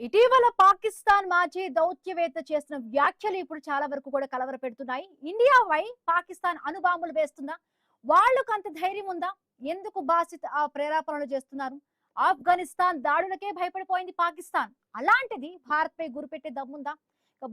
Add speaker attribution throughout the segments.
Speaker 1: ఇటీవల పాకిస్తాన్ మాజీ దౌత్యవేత్త చేసిన వ్యాఖ్యలు ఇప్పుడు చాలా వరకు కూడా కలవర పెడుతున్నాయి. ఇండియాపై పాకిస్తాన్ అణుబాంబులు వేస్తుందా? వాళ్ళకు అంత ధైర్యం ఉందా? ఎందుకు బాసిత్ ఆ ప్రేరేపణలు చేస్తున్నారు? ఆఫ్ఘనిస్తాన్ దాడులకే భయపడిపోయింది పాకిస్తాన్. అలాంటిది భారత్ పై గురిపెట్టే దమ్ముందా?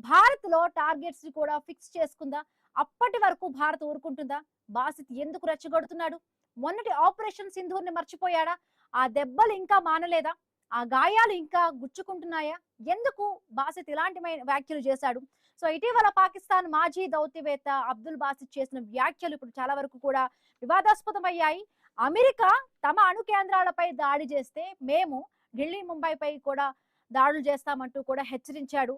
Speaker 1: భారత్ లో టార్గెట్స్ ని కూడా ఫిక్స్ చేసుకుందా? అప్పటి వరకు భారత్ ఊరుకుంటుందా? బాసిత్ ఎందుకు రెచ్చగొడుతున్నాడు? మొన్నటి ఆపరేషన్ సింధూర్ ని మర్చిపోయాడా? ఆ దెబ్బలు ఇంకా మానలేదా? ఆ గాయాలు ఇంకా గుచ్చుకుంటున్నాయా? ఎందుకు బాసిత్ ఇలాంటి వ్యాఖ్యలు చేశాడు? సో ఇటీవల పాకిస్తాన్ మాజీ దౌత్యవేత్త అబ్దుల్ బాసిత్ చేసిన వ్యాఖ్యలు ఇప్పుడు చాలా వరకు కూడా వివాదాస్పదమయ్యాయి. అమెరికా తమ అణు కేంద్రాలపై దాడి చేస్తే మేము ఢిల్లీ ముంబైపై కూడా దాడులు చేస్తామంటూ కూడా హెచ్చరించాడు.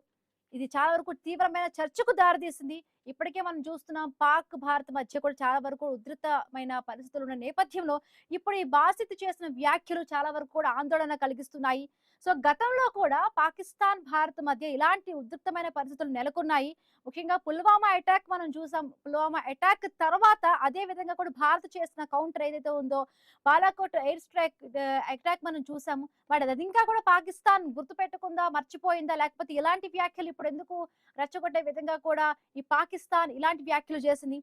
Speaker 1: ఇది చాలా వరకు తీవ్రమైన చర్చకు దారితీసింది. ఇప్పటికే మనం చూస్తున్నాం పాక్ భారత్ మధ్య కూడా చాలా వరకు ఉధృతమైన పరిస్థితులు ఉన్న నేపథ్యంలో ఇప్పుడు ఈ బాసిత్ చేసిన వ్యాఖ్యలు చాలా వరకు కూడా ఆందోళన కలిగిస్తున్నాయి. సో గతంలో కూడా పాకిస్తాన్ భారత్ మధ్య ఇలాంటి ఉధృతమైన పరిస్థితులు నెలకొన్నాయి. ముఖ్యంగా పుల్వామా అటాక్ మనం చూసాం. పుల్వామా అటాక్ తర్వాత అదే విధంగా కూడా భారత్ చేసిన కౌంటర్ ఏదైతే ఉందో బాలాకోట్ ఎయిర్ స్ట్రైక్ అటాక్ మనం చూసాము. బట్ అది ఇంకా కూడా పాకిస్తాన్ గుర్తుపెట్టుకుందా, మర్చిపోయిందా, లేకపోతే ఇలాంటి వ్యాఖ్యలు ఇప్పుడు ఎందుకు రెచ్చగొట్టే విధంగా కూడా ఈ పాకిస్తాన్ ఇలాంటి వ్యాఖ్యలు చేసింది?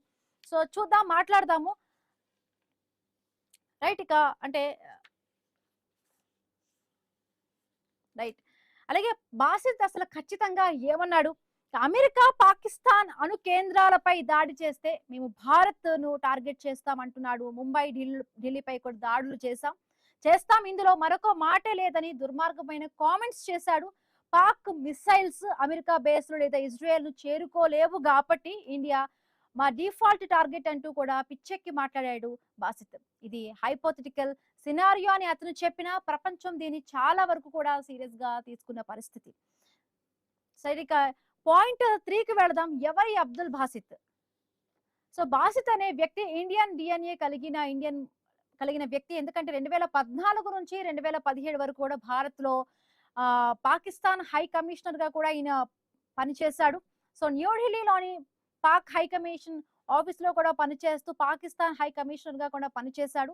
Speaker 1: సో చూద్దాం, మాట్లాడదాము. రైట్. ఇక అంటే రైట్. అలాగే బాసిత్ అసలు ఖచ్చితంగా ఏమన్నాడు? అమెరికా పాకిస్తాన్ అణు కేంద్రాలపై దాడి చేస్తే మేము భారత్ ను టార్గెట్ చేస్తామంటున్నాడు. ముంబై ఢిల్లీపై కూడా దాడులు చేస్తాం, ఇందులో మరొక మాటే లేదని దుర్మార్గమైన కామెంట్స్ చేశాడు. పాక్ మిసైల్స్ అమెరికా బేస్లు లేదా ఇజ్రాయెల్ ను చేరుకోలేవు కాబట్టి ఇండియా మా డిఫాల్ట్ టార్గెట్ అంటూ కూడా పిచ్చెక్కి మాట్లాడాడు బాసిత్. ఇది హైపోథెటికల్ సినారియో అని అతను చెప్పినా ప్రపంచం దీన్ని చాలా వరకు కూడా సీరియస్ గా తీసుకున్న పరిస్థితి. సరే, ఇక పాయింట్ 3కి వెళదాం. ఎవరి అబ్దుల్ బాసిత్? సో బాసిత్ అనే వ్యక్తి ఇండియన్ డిఎన్ఏ కలిగిన వ్యక్తి. ఎందుకంటే 2014 నుంచి 2017 వరకు కూడా భారత్ లో పాకిస్తాన్ హై కమిషనర్ గా కూడా ఈయన పనిచేశాడు. సో న్యూఢిల్లీలోని పాక్ హై కమిషన్ ఆఫీస్ లో కూడా పనిచేస్తూ పాకిస్తాన్ హై కమిషనర్ గా కూడా పనిచేశాడు.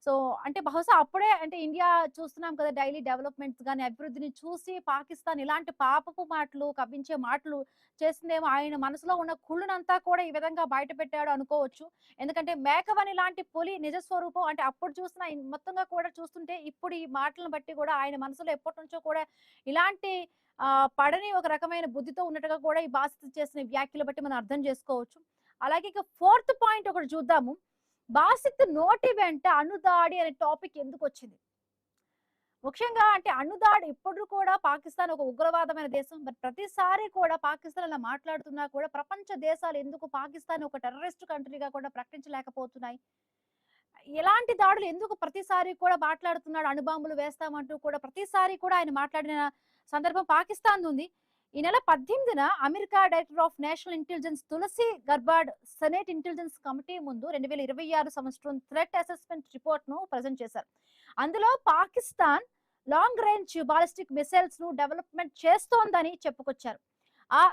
Speaker 1: సో అంటే బహుశా అప్పుడే అంటే ఇండియా చూస్తున్నాం కదా, డైలీ డెవలప్మెంట్స్ గాని అభివృద్ధిని చూసి పాకిస్తాన్ ఇలాంటి పాపపు మాటలు, కవ్వించే మాటలు చేసిందేమో. ఆయన మనసులో ఉన్న కుళ్ళునంతా కూడా ఈ విధంగా బయట పెట్టాడు అనుకోవచ్చు. ఎందుకంటే మేకవని లాంటి పులి నిజ స్వరూపం అంటే అప్పుడు చూసిన మొత్తంగా కూడా చూస్తుంటే ఇప్పుడు ఈ మాటలను బట్టి కూడా ఆయన మనసులో ఎప్పటి నుంచో కూడా ఇలాంటి పడని ఒక రకమైన బుద్ధితో ఉన్నట్టుగా కూడా ఈ బాధిత చేసిన వ్యాఖ్యలు బట్టి మనం అర్థం చేసుకోవచ్చు. అలాగే ఇక ఫోర్త్ పాయింట్ ఒకటి చూద్దాము. బాసిత్ నోటి వెంట అణుదాడి అనే టాపిక్ ఎందుకు వచ్చింది? ముఖ్యంగా అంటే అణుదాడి ఇప్పుడు కూడా పాకిస్తాన్ ఒక ఉగ్రవాదమైన దేశం. బట్ ప్రతిసారి కూడా పాకిస్తాన్ అలా మాట్లాడుతున్నా కూడా ప్రపంచ దేశాలు ఎందుకు పాకిస్తాన్ ఒక టెర్రరిస్ట్ కంట్రీగా కూడా ప్రకటించలేకపోతున్నాయి? ఎలాంటి దాడులు ఎందుకు ప్రతిసారి కూడా మాట్లాడుతున్నాడు? అణుబాంబులు వేస్తామంటూ కూడా ప్రతిసారి కూడా ఆయన మాట్లాడిన సందర్భం పాకిస్తాన్ ఉంది. ఈ నెల 18న America director of national intelligence Tulsi Gabbard Senate intelligence committee ముందు 2026 సంవత్సరం థ్రెట్ అసెస్మెంట్ రిపోర్ట్ ను ప్రజెంట్ చేశారు. అందులో Pakistan long range ballistic missiles ను డెవలప్మెంట్ చేస్తోందని చెప్పుకొచ్చారు. ఆ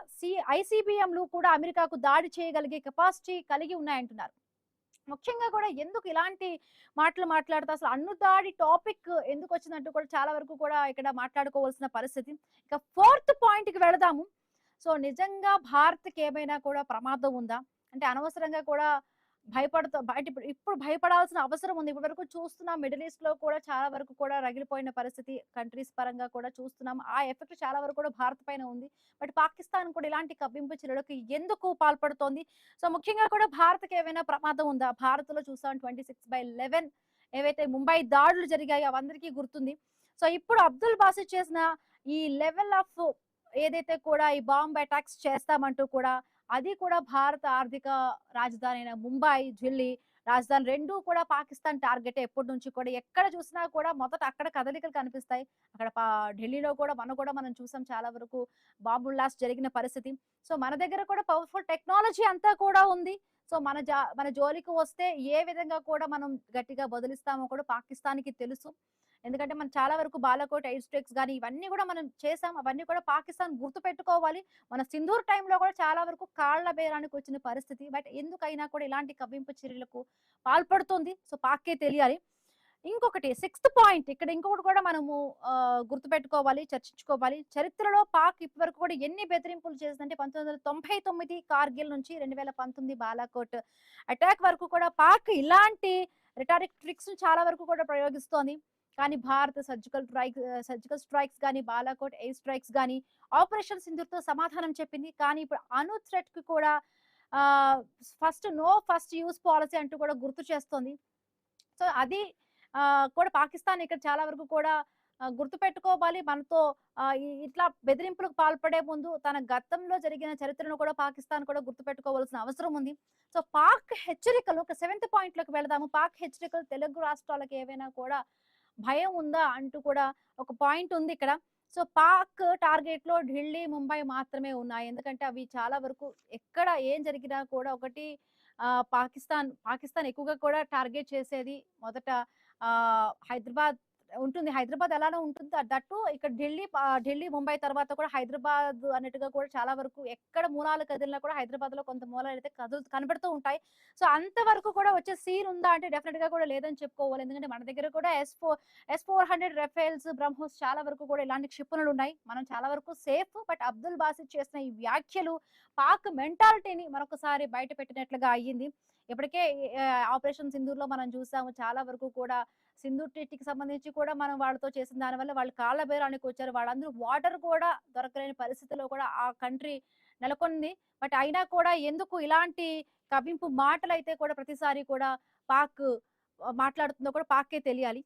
Speaker 1: ఐసిబిఎంలు కూడా అమెరికాకు దాడి చేయగలిగే కెపాసిటీ కలిగి ఉన్నాయంటున్నారు. ముఖ్యంగా కూడా ఎందుకు ఇలాంటి మాటలు మాట్లాడుతూ అసలు అణుదాడి టాపిక్ ఎందుకు వచ్చిందంటూ కూడా చాలా వరకు కూడా ఇక్కడ మాట్లాడుకోవాల్సిన పరిస్థితి. ఇక ఫోర్త్ పాయింట్ కి వెళదాము. సో నిజంగా భారత్కి ఏమైనా కూడా ప్రమాదం ఉందా? అంటే అనవసరంగా కూడా బయట ఇప్పుడు భయపడాల్సిన అవసరం ఉంది. ఇప్పటి వరకు చూస్తున్నాం మిడిల్ ఈస్ట్ లో కూడా చాలా వరకు కూడా రగిలిపోయిన పరిస్థితి కంట్రీస్ పరంగా కూడా చూస్తున్నాం. ఆ ఎఫెక్ట్ చాలా వరకు కూడా భారత్ పైన ఉంది. బట్ పాకిస్తాన్ కూడా ఇలాంటి కవ్వింపు చర్యలకు ఎందుకు పాల్పడుతోంది? సో ముఖ్యంగా కూడా భారత్కి ఏమైనా ప్రమాదం ఉందా? భారత్ లో చూసాం 26/11 ఏవైతే ముంబై దాడులు జరిగాయో అవందరికీ గుర్తుంది. సో ఇప్పుడు అబ్దుల్ బాసిత్ చేసిన ఈ లెవెల్ ఆఫ్ ఏదైతే కూడా ఈ బాంబ్ అటాక్స్ చేస్తామంటూ కూడా అది కూడా భారత ఆర్థిక రాజధాని అయిన ముంబై, ఢిల్లీ రాజధాని రెండూ కూడా పాకిస్తాన్ టార్గెట్. ఎప్పటి నుంచి కూడా ఎక్కడ చూసినా కూడా మొదట అక్కడ కదలికలు కనిపిస్తాయి. అక్కడ ఢిల్లీలో కూడా మనం చూసాం చాలా వరకు బాంబు బ్లాస్ట్ జరిగిన పరిస్థితి. సో మన దగ్గర కూడా పవర్ఫుల్ టెక్నాలజీ అంతా కూడా ఉంది. సో మన జోలికి వస్తే ఏ విధంగా కూడా మనం గట్టిగా బదులిస్తామో కూడా పాకిస్తాన్‌కి తెలుసు. ఎందుకంటే మనం చాలా వరకు బాలాకోట్ ఎయిర్ స్ట్రైక్స్ గాని ఇవన్నీ కూడా మనం చేసాం. అవన్నీ కూడా పాకిస్తాన్ గుర్తుపెట్టుకోవాలి. మన సింధూర్ టైంలో కూడా చాలా వరకు కాళ్ల బేరానికి వచ్చిన పరిస్థితి. బట్ ఎందుకైనా కూడా ఇలాంటి కవ్వింపు చర్యలకు పాల్పడుతుంది. సో పాక్‌కే తెలియాలి. ఇంకొకటి సిక్స్త్ పాయింట్ ఇక్కడ ఇంకొకటి కూడా మనము గుర్తుపెట్టుకోవాలి, చర్చించుకోవాలి. చరిత్రలో పాక్ ఇప్పటివరకు కూడా ఎన్ని బెదిరింపులు చేసిందంటే 1999 కార్గిల్ నుంచి 2019 బాలాకోట్ అటాక్ వరకు కూడా పాక్ ఇలాంటి రిటారిక్ ట్రిక్స్ చాలా వరకు కూడా ప్రయోగిస్తోంది. కానీ భారత్ సర్జికల్ స్ట్రైక్స్ గానీ, బాలాకోట్ ఎయిర్ స్ట్రైక్స్ గానీ, ఆపరేషన్ సింధూర్‌తో సమాధానం చెప్పింది. కానీ ఇప్పుడు అణు థ్రెట్‌కి కూడా ఆహ్, ఫస్ట్ యూజ్ పాలిసీ అంటూ కూడా గుర్తు చేస్తోంది. సో, అది కూడా పాకిస్తాన్ ఇక్కడ చాలా వరకు కూడా గుర్తుపెట్టుకోవాలి. మనతో ఇట్లా బెదిరింపులకు పాల్పడే ముందు తన గతంలో జరిగిన చరిత్రను కూడా పాకిస్తాన్ కూడా గుర్తుపెట్టుకోవాల్సిన అవసరం ఉంది. సో, పాక్ హెచ్చరికలు ఒక సెవెంత్ పాయింట్‌లోకి వెళదాము. పాక్ హెచ్చరికలు తెలుగు రాష్ట్రాలకు ఏవైనా కూడా భయం ఉందా అంటూ కూడా ఒక పాయింట్ ఉంది ఇక్కడ. సో, పాక్ టార్గెట్‌లో ఢిల్లీ, ముంబై మాత్రమే ఉన్నాయి. ఎందుకంటే అవి చాలా వరకు ఎక్కడ ఏం జరిగినా కూడా ఒకటి పాకిస్తాన్ ఎక్కువగా కూడా టార్గెట్ చేసేది మొదట హైదరాబాద్ ఉంటుంది. హైదరాబాద్ ఎలానో ఉంటుంది. దట్టు ఇక్కడ ఢిల్లీ, ముంబై తర్వాత కూడా హైదరాబాద్ అన్నట్టుగా కూడా చాలా వరకు ఎక్కడ మూలాలు కదిలినా కూడా హైదరాబాద్‌లో కొంత మూలాలైతే కనబడుతూ ఉంటాయి. సో, అంతవరకు కూడా వచ్చే సీన్ ఉందా అంటే డెఫినిట్‌గా కూడా లేదని చెప్పుకోవాలి. ఎందుకంటే మన దగ్గర కూడా S-400 రఫేల్స్, బ్రహ్మోస్ చాలా వరకు కూడా ఇలాంటి క్షిపణులున్నాయి. మనం చాలా వరకు సేఫ్. బట్ అబ్దుల్ బాసిత్ చేసిన ఈ వ్యాఖ్యలు పాక్ మెంటాలిటీని మరొకసారి బయట పెట్టినట్లుగా అయ్యింది. ఇప్పటికే ఆపరేషన్ సింధూర్‌లో మనం చూసాము. చాలా వరకు కూడా సింధూర్ ట్రీటీకి సంబంధించి కూడా మనం వాళ్ళతో చేసిన దానివల్ల వాళ్ళు కాళ్ళ బేరానికి వచ్చారు. వాళ్ళందరూ వాటర్ కూడా దొరకలేని పరిస్థితిలో కూడా ఆ కంట్రీ నెలకొంది. బట్ అయినా కూడా ఎందుకు ఇలాంటి కవ్వింపు మాటలైతే కూడా ప్రతిసారి కూడా పాక్ మాట్లాడుతుందో కూడా పాక్‌కే తెలియాలి.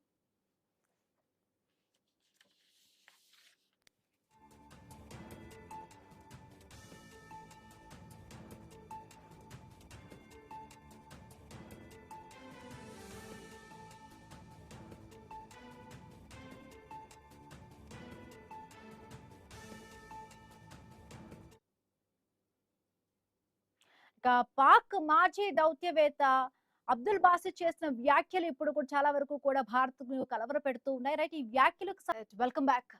Speaker 1: ఇక పాక్ మాజీ దౌత్యవేత్త అబ్దుల్ బాసిత్ చేసిన వ్యాఖ్యలు ఇప్పుడు కూడా చాలా వరకు కూడా భారత్‌ను కలవరపెడుతూ ఉన్నాయి. రైట్, ఈ వ్యాఖ్యలకు వెల్కమ్ బ్యాక్.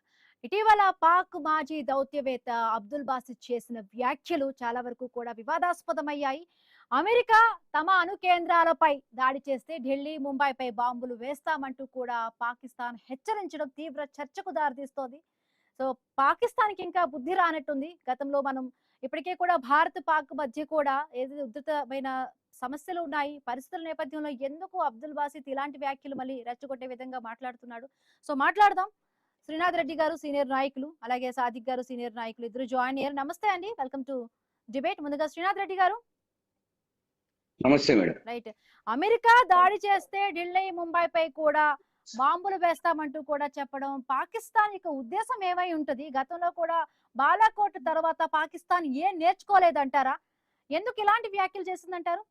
Speaker 1: ఇటీవల పాక్ మాజీ దౌత్యవేత్త అబ్దుల్ బాసిత్ చేసిన వ్యాఖ్యలు చాలా వరకు కూడా వివాదాస్పదమయ్యాయి. అమెరికా తమ అణు కేంద్రాలపై దాడి చేస్తే ఢిల్లీ, ముంబైపై బాంబులు వేస్తామంటూ కూడా పాకిస్తాన్ హెచ్చరించడం తీవ్ర చర్చకు దారితీస్తోంది. సో, పాకిస్తాన్‌కి ఇంకా బుద్ధి రానట్టుంది. గతంలో మనం ఇప్పటికే కూడా భారత్, పాక్ మధ్య కూడా ఏదైతే ఉధృతమైన సమస్యలు ఉన్నాయి. పరిస్థితుల నేపథ్యంలో ఎందుకు అబ్దుల్ బాసిత్ ఇలాంటి వ్యాఖ్యలు మళ్ళీ రెచ్చగొట్టే విధంగా మాట్లాడుతున్నాడు. సో, మాట్లాడదాం. శ్రీనాథ్ రెడ్డి గారు సీనియర్ నాయకులు, అలాగే సాదిక్ గారు సీనియర్ నాయకులు ఇద్దరు జాయిన్ అయ్యారు. నమస్తే అండి. Welcome to debate. ముందుగా శ్రీనాథ్ రెడ్డి గారు.
Speaker 2: నమస్తే మేడం.
Speaker 1: రైట్. అమెరికా దాడి చేస్తే ఢిల్లీ, ముంబైపై కూడా బాంబులు వేస్తామంటూ కూడా చెప్పడం పాకిస్తాన్ యొక్క ఉద్దేశం ఏమై ఉంటది? గతంలో కూడా బాలాకోట్ తర్వాత పాకిస్తాన్ ఏం నేర్చుకోలేదంటారా? ఎందుకు ఇలాంటి వ్యాఖ్యలు చేసిందంటారు?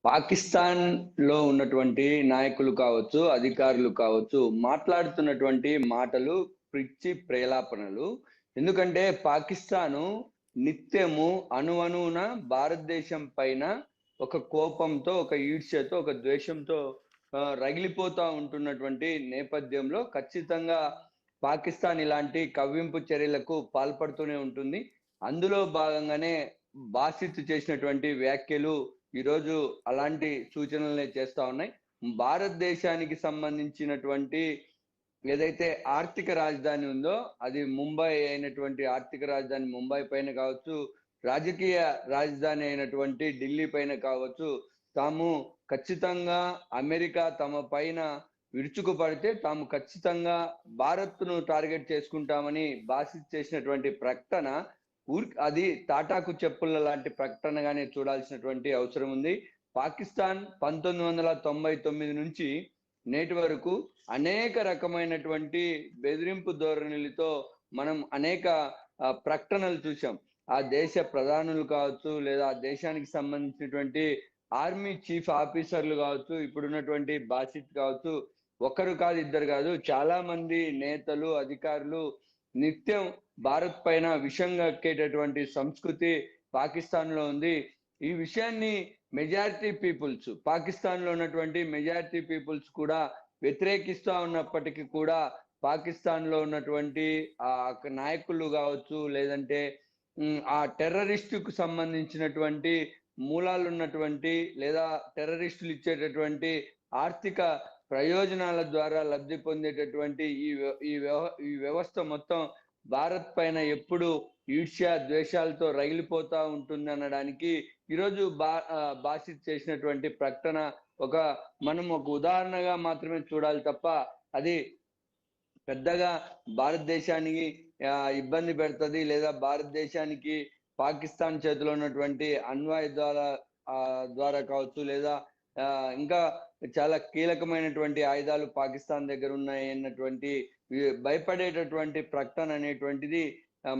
Speaker 2: పాకిస్తాన్ లో ఉన్నటువంటి నాయకులు కావచ్చు, అధికారులు కావచ్చు, మాట్లాడుతున్నటువంటి మాటలు పిచ్చి ప్రేలాపనలు. ఎందుకంటే పాకిస్తాను నిత్యము అణువణువున భారతదేశం పైన ఒక కోపంతో, ఒక ఈర్ష్యతో, ఒక ద్వేషంతో రగిలిపోతా ఉంటున్నటువంటి నేపథ్యంలో ఖచ్చితంగా పాకిస్తాన్ ఇలాంటి కవ్వింపు చర్యలకు పాల్పడుతూనే ఉంటుంది. అందులో భాగంగానే బాసిత్ చేసినటువంటి వ్యాఖ్యలు ఈరోజు అలాంటి సూచనలనే చేస్తా ఉన్నాయి. భారతదేశానికి సంబంధించినటువంటి ఏదైతే ఆర్థిక రాజధాని ఉందో అది ముంబై అయినటువంటి ఆర్థిక రాజధాని ముంబై పైన కావచ్చు, రాజకీయ రాజధాని అయినటువంటి ఢిల్లీ పైన కావచ్చు, తాము ఖచ్చితంగా అమెరికా తమ పైన విరుచుకుపడితే తాము ఖచ్చితంగా భారత్ను టార్గెట్ చేసుకుంటామని బాసిత్ చేసినటువంటి ప్రకటన అది తాటాకు చెప్పుల లాంటి ప్రకటనగానే చూడాల్సినటువంటి అవసరం ఉంది. పాకిస్తాన్ 1999 నుంచి నేటి వరకు అనేక రకమైనటువంటి బెదిరింపు ధోరణులతో మనం అనేక ప్రకటనలు చూసాం. ఆ దేశ ప్రధానులు కావచ్చు, లేదా ఆ దేశానికి సంబంధించినటువంటి ఆర్మీ చీఫ్ ఆఫీసర్లు కావచ్చు, ఇప్పుడున్నటువంటి బాసిత్ కావచ్చు, ఒకరు కాదు, ఇద్దరు కాదు, చాలా మంది నేతలు, అధికారులు నిత్యం భారత్ పైన విషం కక్కేటటువంటి సంస్కృతి పాకిస్తాన్ లో ఉంది. ఈ విషయాన్ని మెజారిటీ పీపుల్స్, పాకిస్తాన్ లో ఉన్నటువంటి మెజారిటీ పీపుల్స్ కూడా వ్యతిరేకిస్తా ఉన్నప్పటికీ కూడా పాకిస్తాన్ లో ఉన్నటువంటి ఆ నాయకులు కావచ్చు, లేదంటే ఆ టెర్రరిస్టుకు సంబంధించినటువంటి మూలాలు ఉన్నటువంటి లేదా టెర్రరిస్టులు ఇచ్చేటటువంటి ఆర్థిక ప్రయోజనాల ద్వారా లబ్ధి పొందేటటువంటి ఈ వ్యవస్థ మొత్తం భారత్ పైన ఎప్పుడు ఈర్ష్య ద్వేషాలతో రగిలిపోతా ఉంటుంది అనడానికి ఈరోజు బాసిత్ చేసినటువంటి ప్రకటన మనం ఒక ఉదాహరణగా మాత్రమే చూడాలి తప్ప అది పెద్దగా భారతదేశానికి ఇబ్బంది పెడుతుంది, లేదా భారతదేశానికి పాకిస్తాన్ చేతిలో ఉన్నటువంటి అణ్వాయు ద్వారా కావచ్చు, లేదా ఇంకా చాలా కీలకమైనటువంటి ఆయుధాలు పాకిస్తాన్ దగ్గర ఉన్నాయి అన్నటువంటి భయపడేటటువంటి ప్రకటన అనేటువంటిది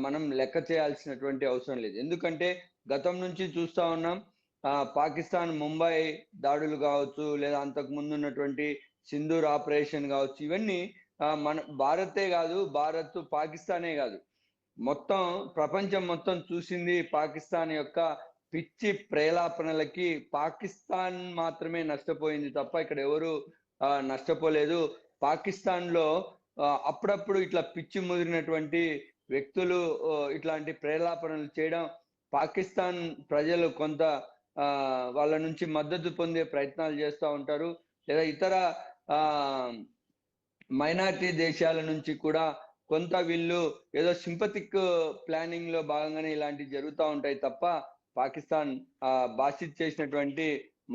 Speaker 2: మనం లెక్క చేయాల్సినటువంటి అవసరం లేదు. ఎందుకంటే గతం నుంచి చూస్తా ఉన్నాం, పాకిస్తాన్ ముంబై దాడులు కావచ్చు, లేదా అంతకు ముందు ఉన్నటువంటి సింధూర్ ఆపరేషన్ కావచ్చు, ఇవన్నీ మన భారతే కాదు, పాకిస్తానే కాదు, మొత్తం ప్రపంచం మొత్తం చూసింది పాకిస్తాన్ యొక్క పిచ్చి ప్రేలాపనలకి. పాకిస్తాన్ మాత్రమే నష్టపోయింది తప్ప ఇక్కడ ఎవరు నష్టపోలేదు. పాకిస్తాన్ లో అప్పుడప్పుడు ఇట్లా పిచ్చి ముదిరినటువంటి వ్యక్తులు ఇట్లాంటి ప్రేలాపనలు చేయడం, పాకిస్తాన్ ప్రజలు కొంత వాళ్ళ నుంచి మద్దతు పొందే ప్రయత్నాలు చేస్తూ ఉంటారు, లేదా ఇతర మైనారిటీ దేశాల నుంచి కూడా కొంత వీళ్ళు ఏదో సింపతిక్ ప్లానింగ్ లో భాగంగానే ఇలాంటివి జరుగుతూ ఉంటాయి తప్ప పాకిస్తాన్ బాసిత్ చేసినటువంటి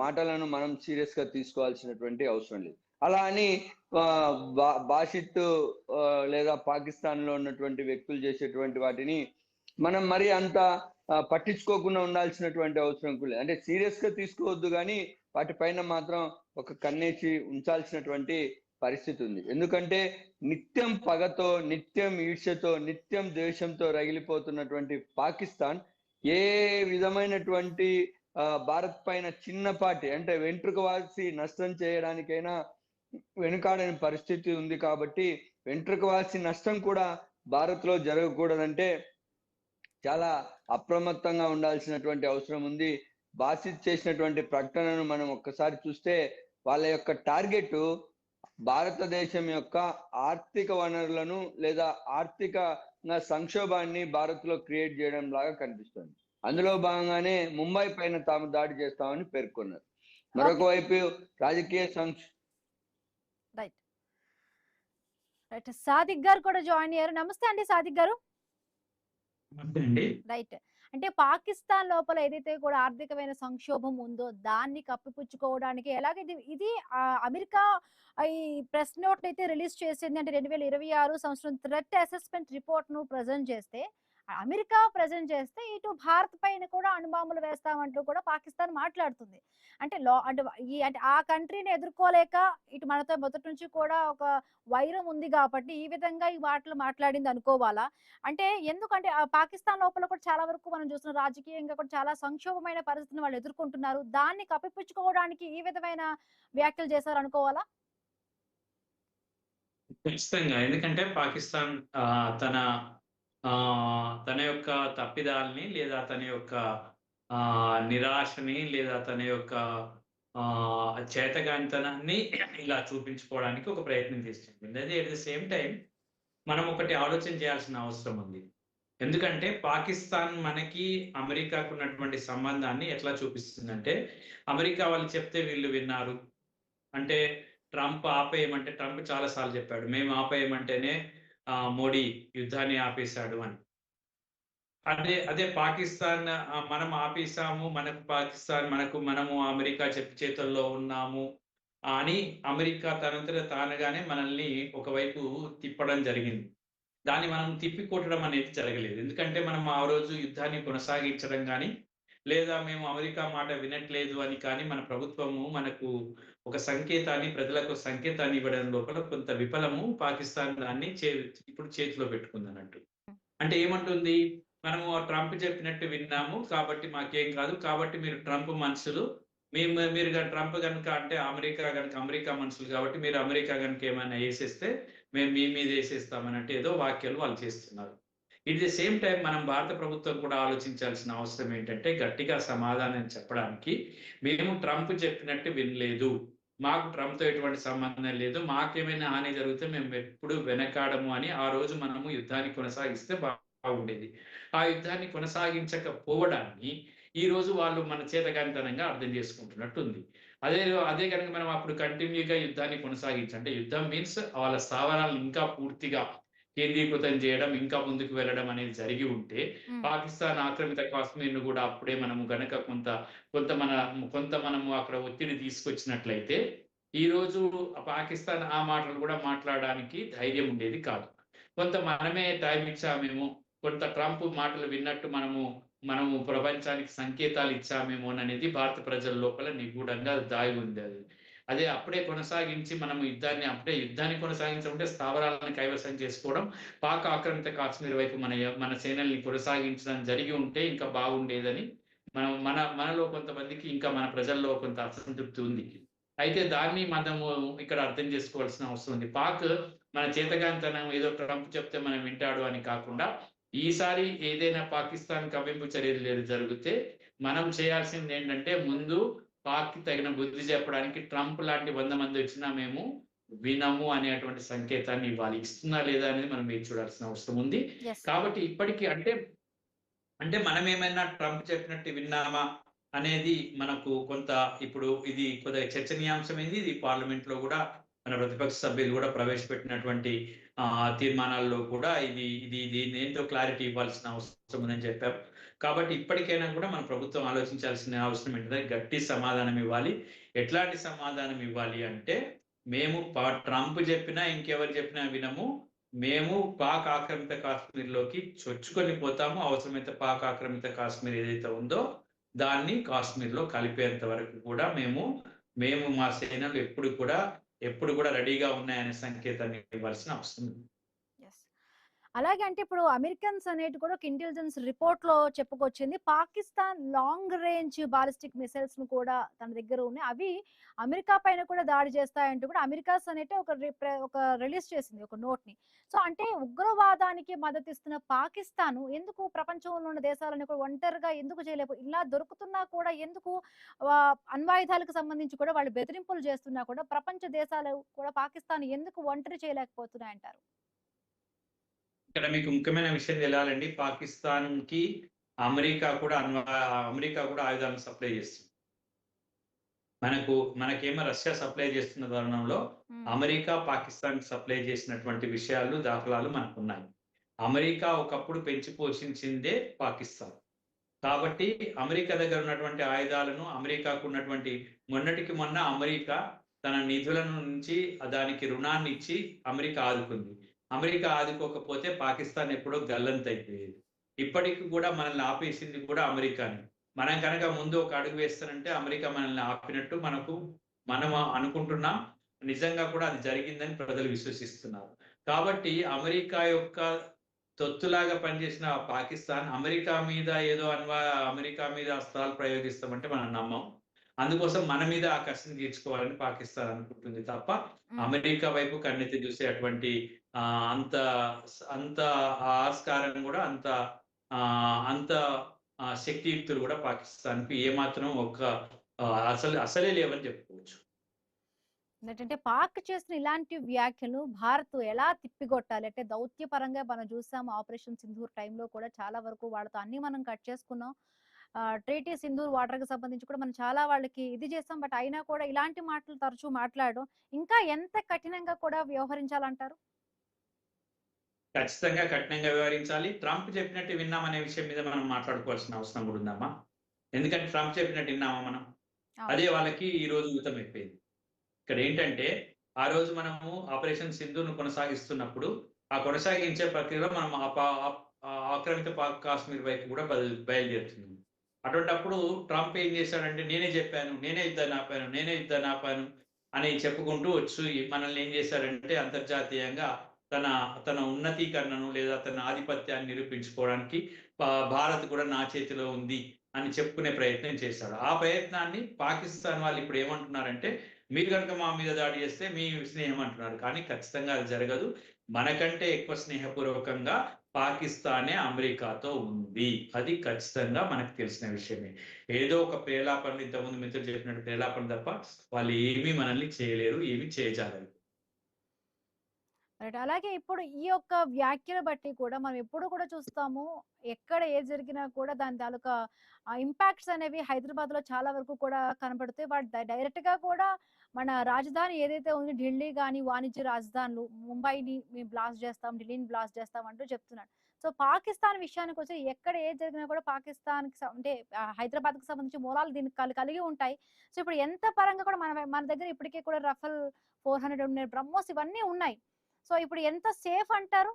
Speaker 2: మాటలను మనం సీరియస్ గా తీసుకోవాల్సినటువంటి అవసరం లేదు. అలా అని బాసిత్ లేదా పాకిస్తాన్ లో ఉన్నటువంటి వ్యక్తులు చేసేటువంటి వాటిని మనం మరి అంత పట్టించుకోకుండా ఉండాల్సినటువంటి అవసరం కూడా లేదు. అంటే సీరియస్ గా తీసుకోవద్దు, కానీ వాటిపైన మాత్రం ఒక కన్నేసి ఉంచాల్సినటువంటి పరిస్థితి ఉంది. ఎందుకంటే నిత్యం పగతో, నిత్యం ఈర్ష్యతో, నిత్యం ద్వేషంతో రగిలిపోతున్నటువంటి పాకిస్తాన్ ఏ విధమైనటువంటి భారత్ పైన చిన్నపాటి అంటే వెంట్రుక వాసి నష్టం చేయడానికైనా వెనుకాడని పరిస్థితి ఉంది. కాబట్టి వెంట్రుక వాసి నష్టం కూడా భారత్ లో జరగకూడదంటే చాలా అప్రమత్తంగా ఉండాల్సినటువంటి అవసరం ఉంది. బాసిత్ చేసినటువంటి ప్రకటనను మనం ఒక్కసారి చూస్తే వాళ్ళ యొక్క టార్గెట్ భారతదేశం యొక్క ఆర్థిక వనరులను లేదా ఆర్థిక సంక్షోభాన్ని భారత్ లో క్రియేట్ చేయడం లాగా కనిపిస్తుంది. అందులో భాగంగానే ముంబై పైన తాము దాడి చేస్తామని పేర్కొన్నారు. మరొక వైపు రాజకీయ
Speaker 1: సాదిక్ గారు కూడా జాయిన్ అయ్యారు. నమస్తే అండి సాదిక్ గారు. రైట్, అంటే పాకిస్తాన్ లోపల ఏదైతే కూడా ఆర్థికమైన సంక్షోభం ఉందో దాన్ని కప్పిపుచ్చుకోవడానికి ఎలాగే ఇది అమెరికా ఈ ప్రెస్ నోట్ అయితే రిలీజ్ చేసింది. అంటే 2026 సంవత్సరం థ్రెట్ అసెస్మెంట్ రిపోర్ట్ ను ప్రజెంట్ చేస్తే, అమెరికా ప్రజెంట్ చేస్తే ఇటు భారత్ పైన కూడా అణుబాంబులు వేస్తామంటూ కూడా పాకిస్తాన్ మాట్లాడుతుంది. అంటే అంటే ఆ కంట్రీని ఎదుర్కోలేక ఇటు మనతో మొదటి నుంచి కూడా ఒక వైరం ఉంది కాబట్టి ఈ విధంగా ఈ మాటలు మాట్లాడింది అనుకోవాలా? అంటే ఎందుకంటే పాకిస్తాన్ లోపల కూడా చాలా వరకు మనం చూస్తున్నాం, రాజకీయంగా కూడా చాలా సంక్షోభమైన పరిస్థితిని వాళ్ళు ఎదుర్కొంటున్నారు. దాన్ని కప్పిపుచ్చుకోవడానికి ఈ విధమైన వ్యాఖ్యలు చేశారు అనుకోవాలా?
Speaker 3: ఖచ్చితంగా. ఎందుకంటే పాకిస్తాన్ తన తన యొక్క తప్పిదాల్ని, లేదా తన యొక్క నిరాశని, లేదా తన యొక్క చేతగానితనాన్ని ఇలా చూపించుకోవడానికి ఒక ప్రయత్నం చేస్తుంది. అదే అట్ ద సేమ్ టైం మనం ఒకటి ఆలోచన చేయాల్సిన అవసరం ఉంది. ఎందుకంటే పాకిస్తాన్ మనకి అమెరికాకు ఉన్నటువంటి సంబంధాన్ని ఎట్లా చూపిస్తుందంటే, అమెరికా వాళ్ళు చెప్తే వీళ్ళు విన్నారు. అంటే ట్రంప్ ఆపేయమంటే, ట్రంప్ చాలాసార్లు చెప్పాడు, మేము ఆపేయమంటేనే మోడీ యుద్ధాన్ని ఆపేశాడు అని. అదే పాకిస్తాన్ మనం ఆపేసాము, మనము అమెరికా చేతుల్లో ఉన్నాము అని అమెరికా తనంతట తానుగానే మనల్ని ఒకవైపు తిప్పడం జరిగింది. దాన్ని మనం తిప్పికొట్టడం అనేది జరగలేదు. ఎందుకంటే మనం ఆ రోజు యుద్ధాన్ని కొనసాగించడం కానీ, లేదా మేము అమెరికా మాట వినట్లేదు అని కానీ మన ప్రభుత్వము మనకు ఒక సంకేతాన్ని, ప్రజలకు సంకేతాన్ని ఇవ్వడం లోపల కొంత విఫలము పాకిస్తాన్ దాన్ని ఇప్పుడు చేతిలో పెట్టుకుందన్నట్టు. అంటే ఏమంటుంది, మనము ట్రంప్ చెప్పినట్టు విన్నాము కాబట్టి మాకేం కాదు, కాబట్టి మీరు ట్రంప్ మనుషులు, మీరు ట్రంప్ కనుక అంటే అమెరికా మనుషులు కాబట్టి మీరు అమెరికా కనుక ఏమైనా వేసేస్తే మేము మీ మీద వేసేస్తామన్నట్టు ఏదో వ్యాఖ్యలు వాళ్ళు చేస్తున్నారు. ఇట్ ది సేమ్ టైం మనం భారత ప్రభుత్వం కూడా ఆలోచించాల్సిన అవసరం ఏంటంటే, గట్టిగా సమాధానం చెప్పడానికి, మేము ట్రంప్ చెప్పినట్టు వినలేదు, మాకు ట్రంప్తో ఎటువంటి సంబంధం లేదు, మాకేమైనా హాని జరిగితే మేము ఎప్పుడు వెనకాడము అని ఆ రోజు మనము యుద్ధాన్ని కొనసాగిస్తే బాగుండేది. ఆ యుద్ధాన్ని కొనసాగించకపోవడాన్ని ఈ రోజు వాళ్ళు మన చేతగానితనంగా అర్థం చేసుకుంటున్నట్టుంది. అదే అదే కనుక మనం అప్పుడు కంటిన్యూగా యుద్ధాన్ని కొనసాగించి, అంటే యుద్ధం మీన్స్ వాళ్ళ స్థావరాలను ఇంకా పూర్తిగా కేంద్రీకృతం చేయడం, ఇంకా ముందుకు వెళ్ళడం అనేది జరిగి ఉంటే,
Speaker 1: ఉమ్,
Speaker 3: పాకిస్తాన్ ఆక్రమిత కాశ్మీర్‌ను గూడా అప్పుడే మనము గనక కొంత మన కొంత మనము అక్కడ ఒత్తిడి తీసుకొచ్చినట్లయితే, ఈరోజు పాకిస్తాన్ ఆ మాటలు గూడా మాట్లాడడానికి ధైర్యం ఉండేది కాదు. కొంత మనమే టైం ఇచ్చామేమో, కొంత ట్రంప్ మాటలు విన్నట్టు మనము ప్రపంచానికి సంకేతాలు ఇచ్చామేమోననేది భారత ప్రజల లోపల నిగూఢంగా దాగి ఉంది అది. అదే అప్పుడే కొనసాగించి మనము యుద్ధాన్ని కొనసాగించకుంటే స్థావరాలను కైవసం చేసుకోవడం, పాక్ ఆక్రమిత కాశ్మీర్ వైపు మన సేనల్ని కొనసాగించడం జరిగి ఉంటే ఇంకా బాగుండేదని మనలో కొంతమందికి, ఇంకా మన ప్రజల్లో కొంత అసంతృప్తి ఉంది. అయితే దాన్ని మనము ఇక్కడ అర్థం చేసుకోవాల్సిన అవసరం ఉంది. పాక్ మన చేతగానితనం ఏదో ట్రంప్ చెప్తే మనం వింటాడు అని కాకుండా, ఈసారి ఏదైనా పాకిస్తాన్ కవ్వింపు చర్యలు జరిగితే మనం చేయాల్సిందేంటంటే, ముందు పాక్‌కి తగిన బుద్ధి చెప్పడానికి ట్రంప్ లాంటి 100 మంది వచ్చినా మేము వినము అనేటువంటి సంకేతాన్ని ఇవ్వాలి. ఇస్తుందా లేదా అనేది మనం వేచి చూడాల్సిన అవసరం ఉంది.
Speaker 1: ఎస్.
Speaker 3: కాబట్టి ఇప్పటికి అంటే మనమేమైనా ట్రంప్ చెప్పినట్టు విన్నామా అనేది మనకు కొంత ఇప్పుడు ఇది కొద్దిగా చర్చనీయాంశమైంది. ఇది పార్లమెంట్‌లో గూడా మన ప్రతిపక్ష సభ్యులు గూడా ప్రవేశపెట్టినటువంటి తీర్మానాల్లో కూడా దీన్నేంటో క్లారిటీ ఇవ్వాల్సిన అవసరం ఉందని చెప్పారు. కాబట్టి ఇప్పటికైనా కూడా మన ప్రభుత్వం ఆలోచించాల్సిన అవసరం ఏంటంటే, గట్టి సమాధానం ఇవ్వాలి. ఎట్లాంటి సమాధానం ఇవ్వాలి అంటే, మేము ట్రంప్ చెప్పినా, ఇంకెవరు చెప్పినా వినము. మేము పాక్ ఆక్రమిత కాశ్మీర్‌లోకి చొచ్చుకొని పోతాము. అవసరమైతే పాక్ ఆక్రమిత కాశ్మీర్ ఏదైతే ఉందో, దాన్ని కాశ్మీర్‌లో కలిపేంత వరకు కూడా మేము మా సేనలు ఎప్పుడు కూడా రెడీగా ఉన్నాయనే సంకేతాన్ని ఇవ్వాల్సిన అవసరం ఉంది.
Speaker 1: ఎస్. అలాగే అంటే ఇప్పుడు అమెరికన్స్ అనేది కూడా ఒక ఇంటెలిజెన్స్ రిపోర్ట్ లో చెప్పుకొచ్చింది, Pakistan long range ballistic missiles ను కూడా తన దగ్గర ఉన్నాయి, అవి అమెరికా పైన కూడా దాడి చేస్తాయంటూ కూడా అమెరికాస్ అనేది ఒక రిలీజ్ చేసింది ఒక నోట్ ని. సో అంటే ఉగ్రవాదానికి మద్దతు ఇస్తున్న పాకిస్తాన్ ఎందుకు ప్రపంచంలో ఉన్న దేశాలను కూడా ఒంటరిగా ఎందుకు చేయలేవు, ఇలా దొరుకుతున్నా కూడా ఎందుకు అణ్వాయుధాలకు సంబంధించి కూడా వాళ్ళు బెదిరింపులు చేస్తున్నా కూడా ప్రపంచ దేశాలు కూడా పాకిస్తాన్ ఎందుకు ఒంటరి చేయలేకపోతున్నాయి అంటారు?
Speaker 3: ఇక్కడ మీకు ముఖ్యమైన విషయం తెలాలండి. పాకిస్తాన్‌కి అమెరికా కూడా ఆయుధాలను సప్లై చేస్తుంది. మనకేమో రష్యా సప్లై చేస్తున్న తరుణంలో
Speaker 1: ఉమ్,
Speaker 3: అమెరికా పాకిస్తాన్‌కి సప్లై చేసినటువంటి విషయాలు, దాఖలాలు మనకున్నాయి. అమెరికా ఒకప్పుడు పెంచి పోషించిందే పాకిస్తాన్. కాబట్టి అమెరికా దగ్గర ఉన్నటువంటి ఆయుధాలను, అమెరికాకు ఉన్నటువంటి మొన్నటికి మొన్న అమెరికా తన నిధులను నుంచి దానికి రుణాన్ని ఇచ్చి అమెరికా ఆదుకుంది. అమెరికా ఆదుకోకపోతే పాకిస్తాన్ ఎప్పుడో గల్లంతైపోయేది. ఇప్పటికి కూడా మనల్ని ఆపేసింది కూడా అమెరికానే. మనం కనుక ముందు ఒక అడుగు వేస్తానంటే అమెరికా మనల్ని ఆపినట్టు మనం అనుకుంటున్నాం. నిజంగా కూడా అది జరిగిందని ప్రజలు విశ్వసిస్తున్నారు. కాబట్టి అమెరికా యొక్క తొత్తులాగా పనిచేసిన పాకిస్తాన్ అమెరికా మీద అస్త్రాలు ప్రయోగిస్తామంటే మనం నమ్మం. అందుకోసం మన మీద ఆ కసిని తీర్చుకోవాలని పాకిస్తాన్ అనుకుంటుంది తప్ప,
Speaker 1: ఉమ్.
Speaker 3: అమెరికా వైపు కన్నెత్తి చూసే అటువంటి అంత అంత ఆస్కారం కూడా అంత శక్తియుక్తులు కూడా పాకిస్తాన్‌కి ఏమాత్రం అసలే లేవని చెప్పుకోవచ్చు.
Speaker 1: ఏంటంటే పాక్ చేసిన ఇలాంటి వ్యాఖ్యలు భారత్ ఎలా తిప్పికొట్టాలి అంటే, దౌత్యపరంగా మనం చూసాం ఆపరేషన్ సింధూర్ టైంలో కూడా చాలా వరకు వాళ్ళతో అన్ని మనం కట్ చేసుకున్నాం. ట్రీటీ సింధూర్ వాటర్ కి సంబంధించి కూడా మనం చాలా వాళ్ళకి ఇది చేస్తాం, బట్ అయినా కూడా ఇలాంటి మాటలు తరచూ మాట్లాడడం ఇంకా ఎంత కఠినంగా కూడా వ్యవహరించాలంటారు?
Speaker 3: ఖచ్చితంగా కఠినంగా వ్యవహరించాలి. ట్రంప్ చెప్పినట్టు విన్నామనే విషయం మీద మనం మాట్లాడుకోవాల్సిన అవసరం కూడా ఉందమ్మా. ఎందుకంటే ట్రంప్ చెప్పినట్టు విన్నామా మనం?
Speaker 1: అవును.
Speaker 3: అదే వాళ్ళకి ఈ రోజు ఊతమైపోయింది. ఇక్కడ ఏంటంటే, ఆ రోజు మనము ఆపరేషన్ సింధూర్‌ను కొనసాగిస్తున్నప్పుడు, ఆ కొనసాగించే ప్రక్రియలో మనం ఆక్రమిత పాక్ కాశ్మీర్ వైపు కూడా బయలుదేరుతున్నాం. అటువంటప్పుడు ట్రంప్ ఏం చేశాడంటే, నేనే చెప్పాను, నేనే యుద్ధాన్ని ఆపాను అని చెప్పుకుంటూ వచ్చి మనల్ని ఏం చేశారంటే, అంతర్జాతీయంగా తన తన ఉన్నతీకరణను లేదా తన ఆధిపత్యాన్ని నిరూపించుకోవడానికి భారత్ కూడా నా చేతిలో ఉంది అని చెప్పుకునే ప్రయత్నం చేశాడు. ఆ ప్రయత్నాన్ని పాకిస్తాన్ వాళ్ళు ఇప్పుడు ఏమంటున్నారంటే, మీరు కనుక మా మీద దాడి చేస్తే మీ స్నేహం అంటున్నారు. కానీ ఖచ్చితంగా అది జరగదు. మనకంటే ఎక్కువ స్నేహపూర్వకంగా పాకిస్తానే అమెరికాతో ఉంది. అది ఖచ్చితంగా మనకు తెలిసిన విషయమే. ఏదో ఒక ప్రేలాపనలు, ఇంతకుముందు మిత్రులు చెప్పినట్టు ప్రేలాపన తప్ప వాళ్ళు ఏమీ మనల్ని చేయలేరు, ఏమీ చేయజాలరు.
Speaker 1: రైట్. అలాగే ఇప్పుడు ఈ యొక్క వ్యాఖ్యలు బట్టి కూడా మనం ఎప్పుడు కూడా చూస్తాము. ఎక్కడ ఏది జరిగినా కూడా దాని తాలూకా ఇంపాక్ట్స్ అనేవి హైదరాబాద్‌లో చాలా వరకు కూడా కనపడతాయి. వాటి డైరెక్ట్‌గా కూడా మన రాజధాని ఏదైతే ఉంది ఢిల్లీ గాని, వాణిజ్య రాజధానులు ముంబైని మేము బ్లాస్ట్ చేస్తాం, ఢిల్లీని బ్లాస్ట్ చేస్తాం అంటూ చెప్తున్నాడు. సో, పాకిస్తాన్ విషయానికొచ్చి ఎక్కడ ఏది జరిగినా కూడా పాకిస్తాన్‌కి అంటే హైదరాబాద్‌కి సంబంధించి మూలాలు దీనికి కలిగి ఉంటాయి. సో, ఇప్పుడు ఎంత పరంగా కూడా మన దగ్గర ఇప్పటికే కూడా రఫల్ 400 ఉన్నాయి. బ్రహ్మోస్ ఇవన్నీ ఉన్నాయి. సో, ఇప్పుడు ఎంత సేఫ్ అంటారు?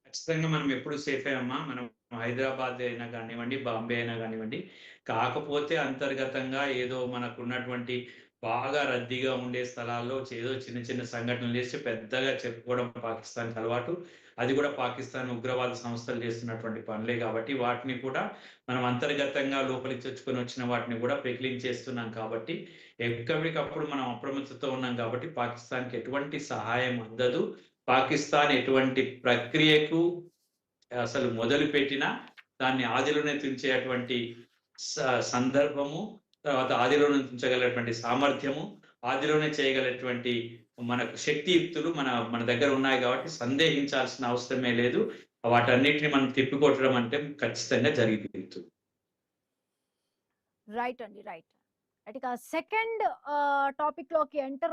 Speaker 3: ఖచ్చితంగా మనం ఎప్పుడు సేఫే అమ్మా. మనం హైదరాబాద్ అయినా గానివ్వండి, బాంబే అయినా గానివ్వండి. కాకపోతే అంతర్గతంగా ఏదో మనకున్నటువంటి బాగా రద్దీగా ఉండే స్థలాల్లో ఏదో చిన్న చిన్న సంఘటనలు చేసి పెద్దగా చెప్పుకోవడం పాకిస్తాన్‌కి అలవాటు. అది కూడా పాకిస్తాన్ ఉగ్రవాద సంస్థలు చేస్తున్నటువంటి పనులే కాబట్టి వాటిని కూడా మనం అంతర్గతంగా లోపలికి చొచ్చుకొని వచ్చిన వాటిని కూడా పెకిలించేస్తున్నాం కాబట్టి ఎప్పటికప్పుడు మనం అప్రమత్తతో ఉన్నాం కాబట్టి పాకిస్తాన్‌కి ఎటువంటి సహాయం అందదు. పాకిస్తాన్ ఎటువంటి ప్రక్రియకు అసలు మొదలుపెట్టినా దాన్ని ఆదిలోనే తుంచేటువంటి సందర్భము, తర్వాత ఆదిలోనే తుంచగలటువంటి సామర్థ్యము, ఆదిలోనే చేయగలటువంటి మనకు శక్తియుక్తులు మన దగ్గర ఉన్నాయి కాబట్టి సందేహించాల్సిన అవసరమే లేదు. వాటన్నిటిని మనం తిప్పికొట్టడం అంటే ఖచ్చితంగా జరిగి తీరుతుంది.
Speaker 1: రైట్ అండి. రైట్. ఇక సెకండ్ టాపిక్‌లోకి ఎంటర్